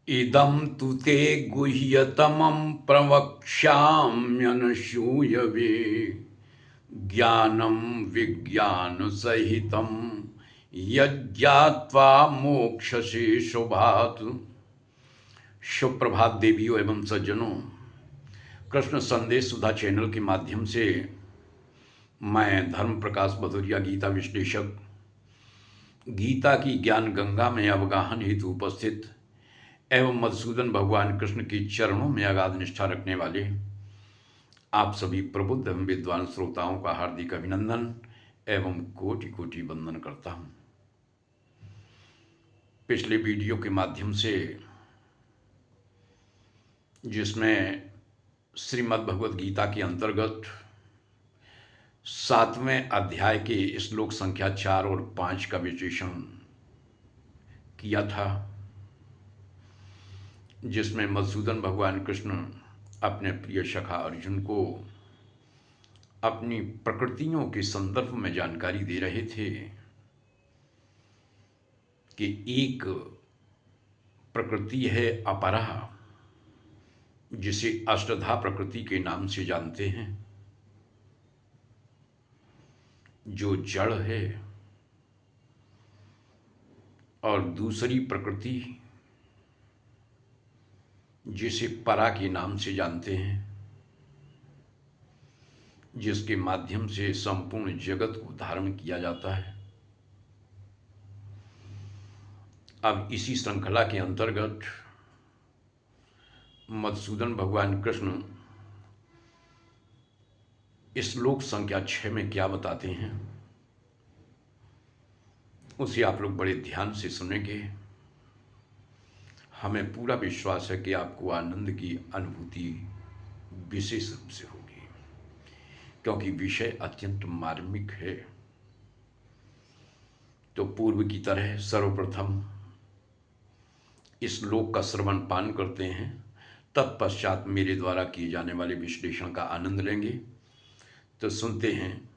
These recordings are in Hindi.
इदं तु ते गुह्यतमं प्रवक्ष्याम्यनसूयवे ज्ञानं विज्ञानसहितं यज्ञात्वा मोक्षसे शुभात्। सुप्रभात देवियों एवं सज्जनों, कृष्ण संदेश सुधा चैनल के माध्यम से मैं धर्म प्रकाश भदौरिया गीता विश्लेषक गीता की ज्ञान गंगा में अवगाहन हेतु उपस्थित एवं मधुसूदन भगवान कृष्ण के चरणों में अगाध निष्ठा रखने वाले आप सभी प्रबुद्ध एवं विद्वान श्रोताओं का हार्दिक अभिनंदन एवं कोटि कोटि वंदन करता हूं। पिछले वीडियो के माध्यम से जिसमें श्रीमद् भगवद गीता के अंतर्गत 7वें अध्याय के श्लोक संख्या 4 और 5 का विश्लेषण किया था, जिसमें मधुसूदन भगवान कृष्ण अपने प्रिय सखा अर्जुन को अपनी प्रकृतियों के संदर्भ में जानकारी दे रहे थे कि एक प्रकृति है अपरा, जिसे अष्टधा प्रकृति के नाम से जानते हैं, जो जड़ है, और दूसरी प्रकृति जिसे परा के नाम से जानते हैं, जिसके माध्यम से संपूर्ण जगत को धारण किया जाता है। अब इसी श्रृंखला के अंतर्गत मधुसूदन भगवान कृष्ण श्लोक संख्या 6 में क्या बताते हैं, उसे आप लोग बड़े ध्यान से सुनेंगे। हमें पूरा विश्वास है कि आपको आनंद की अनुभूति विशेष रूप से होगी, क्योंकि विषय अत्यंत मार्मिक है। तो पूर्व की तरह सर्वप्रथम इस श्लोक का श्रवण पान करते हैं, तत्पश्चात मेरे द्वारा किए जाने वाले विश्लेषण का आनंद लेंगे। तो सुनते हैं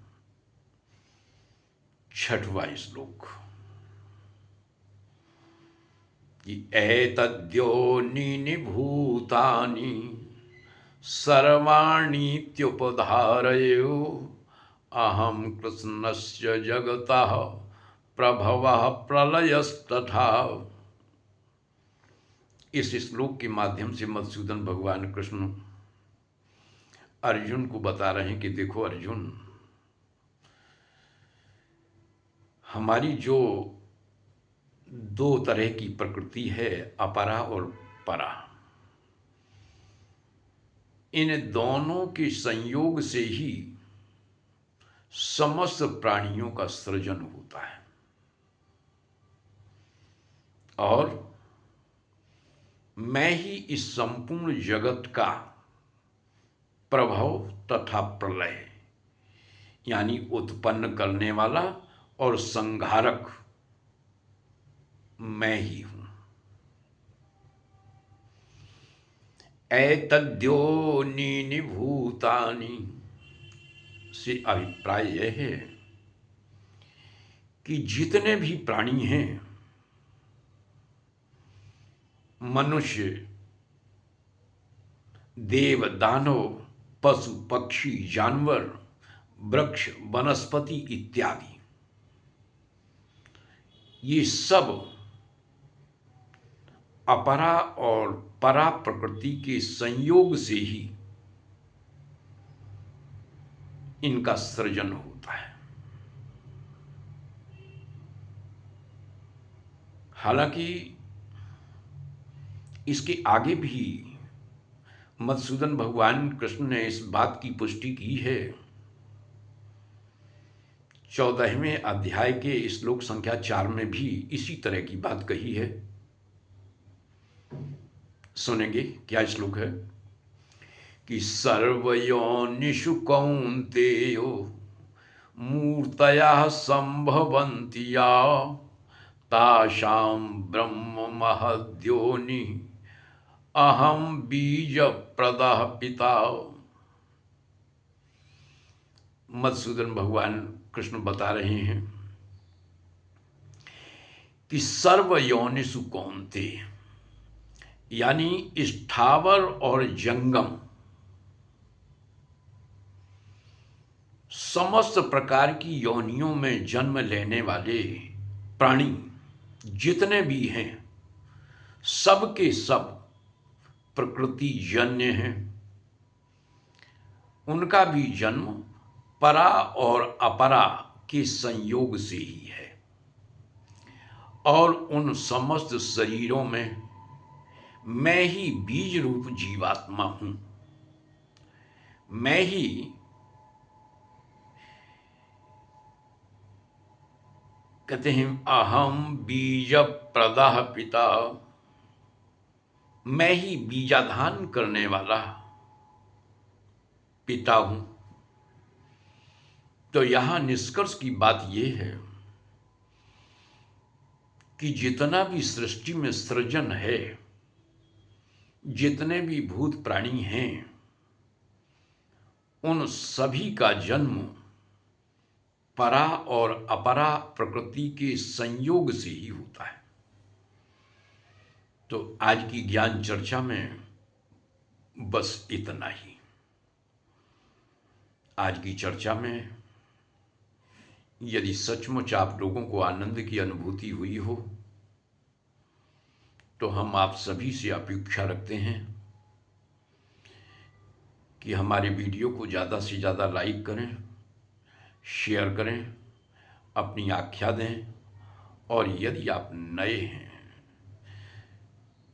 6वां श्लोक कि एतद्योनीनि भूतानि सर्वाणीत्युपधारयो अहं कृष्णस्य जगतः प्रभवः प्रलयस्तथा। इस श्लोक के माध्यम से मधुसूदन भगवान कृष्ण अर्जुन को बता रहे हैं कि देखो अर्जुन, हमारी जो दो तरह की प्रकृति है, अपरा और परा, इन दोनों के संयोग से ही समस्त प्राणियों का सृजन होता है, और मैं ही इस संपूर्ण जगत का प्रभव तथा प्रलय यानी उत्पन्न करने वाला और संहारक मैं ही हूं। एतद्योनीनि भूतानि से अभिप्राय यह है कि जितने भी प्राणी हैं, मनुष्य, देव, दानव, पशु, पक्षी, जानवर, वृक्ष, वनस्पति इत्यादि, ये सब अपरा और परा प्रकृति के संयोग से ही इनका सृजन होता है। हालांकि इसके आगे भी मधुसूदन भगवान कृष्ण ने इस बात की पुष्टि की है। 14वें अध्याय के श्लोक संख्या 4 में भी इसी तरह की बात कही है। सुनेंगे क्या श्लोक है कि सर्वयोनिषु कौन्तेयो मूर्तयः संभवन्ति या तासां ब्रह्म महद्योनि अहम बीज प्रदः पिता। मधुसूदन भगवान कृष्ण बता रहे हैं कि सर्व योनिषु कौन्तेय, यानी स्थावर और जंगम समस्त प्रकार की योनियों में जन्म लेने वाले प्राणी जितने भी हैं, सब के सब प्रकृति जन्य हैं। उनका भी जन्म परा और अपरा के संयोग से ही है। और उन समस्त शरीरों में मैं ही बीज रूप जीवात्मा हूं। मैं ही कहते हैं अहम बीज प्रदाह पिता, मैं ही बीजाधान करने वाला पिता हूं। तो यहां निष्कर्ष की बात यह है कि जितना भी सृष्टि में सृजन है, जितने भी भूत प्राणी हैं, उन सभी का जन्म परा और अपरा प्रकृति के संयोग से ही होता है। तो आज की ज्ञान चर्चा में बस इतना ही। आज की चर्चा में यदि सचमुच आप लोगों को आनंद की अनुभूति हुई हो तो हम आप सभी से अपेक्षा रखते हैं कि हमारे वीडियो को ज़्यादा से ज़्यादा लाइक करें, शेयर करें, अपनी आख्या दें। और यदि आप नए हैं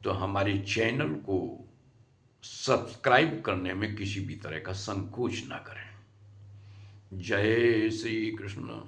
तो हमारे चैनल को सब्सक्राइब करने में किसी भी तरह का संकोच ना करें। जय श्री कृष्ण।